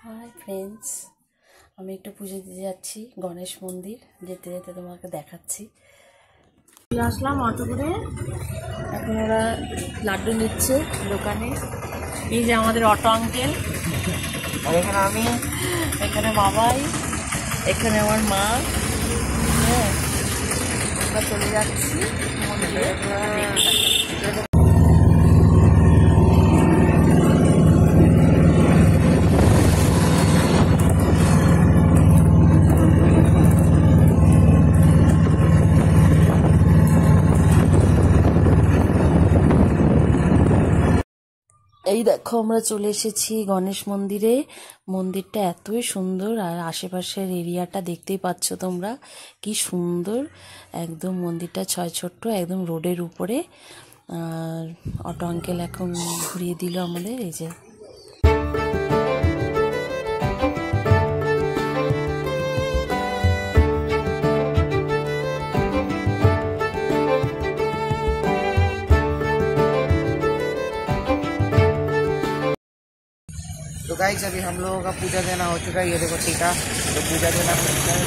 Hi friends, আমি একটু পুজো দিতে যাচ্ছি গণেশ মন্দির। যেতে যেতে তোমাকে দেখাচ্ছি। আসলাম অটো করে, এখন ওরা লাড্ডু নিচ্ছে দোকানে। এই যে আমাদের অটো আঙ্কেল, আর এখানে আমি, এখানে বাবাই, এখানে আমার মা। হ্যাঁ, আমরা চলে যাচ্ছি মন্দিরে। এই দেখো, আমরা চলে এসেছি গণেশ মন্দিরে। মন্দিরটা এতই সুন্দর, আর আশেপাশের এরিয়াটা দেখতেই পাচ্ছ তোমরা, কি সুন্দর। একদম মন্দিরটা ছোট্ট, একদম রোডের উপরে। আর অটো আঙ্কেল এখন ঘুরিয়ে দিল আমাদের। এই যে तो गाइस अभी हम लोगों का पूजा देना हो चुका है। ये देखो टीका, तो पूजा देना हो चुका है।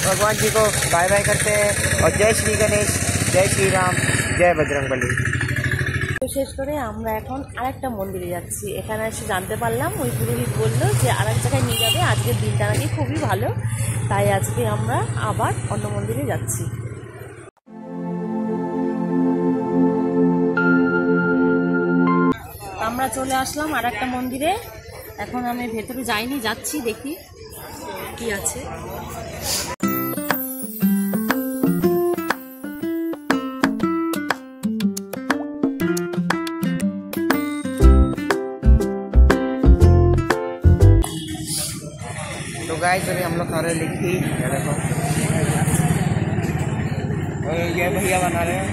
भगवान जी को बाय बाय करते हैं और जय श्री गणेश, जय श्री राम, जय बजरंगबली। শেষ করে আমরা এখন আরেকটা মন্দিরে যাচ্ছি। এখানে এসে জানতে পারলাম, ওই পুরোহিত বললো যে আরেক জায়গায় নিয়ে যাবে। আজকের দিনটা নাকি খুবই ভালো, তাই আজকে আমরা আবার অন্য মন্দিরে যাচ্ছি। আমরা চলে আসলাম আর একটা মন্দিরে। এখন আমি ভেতরে যাইনি, যাচ্ছি, দেখি কি আছে। तो गाइस अभी हम लोग खा रहे लिट्टी, ये देखो, और ये भैया बना रहे हैं।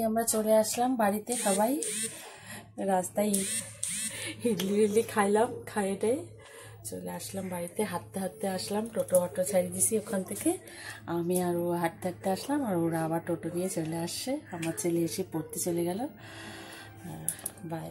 আমরা চলে আসলাম বাড়িতে, সবাই রাস্তায় ইডলি খাইলাম, খাইয়ে চলে আসলাম বাড়িতে। হাঁটতে হাঁটতে আসলাম, টোটো অটো ছাড়িয়ে দিছি ওখান থেকে। আমি আর ও হাঁটতে হাঁটতে আসলাম, আর ওরা আবার টোটো নিয়ে চলে আসছে। আমার ছেলে এসে পড়তে চলে গেল। বাই।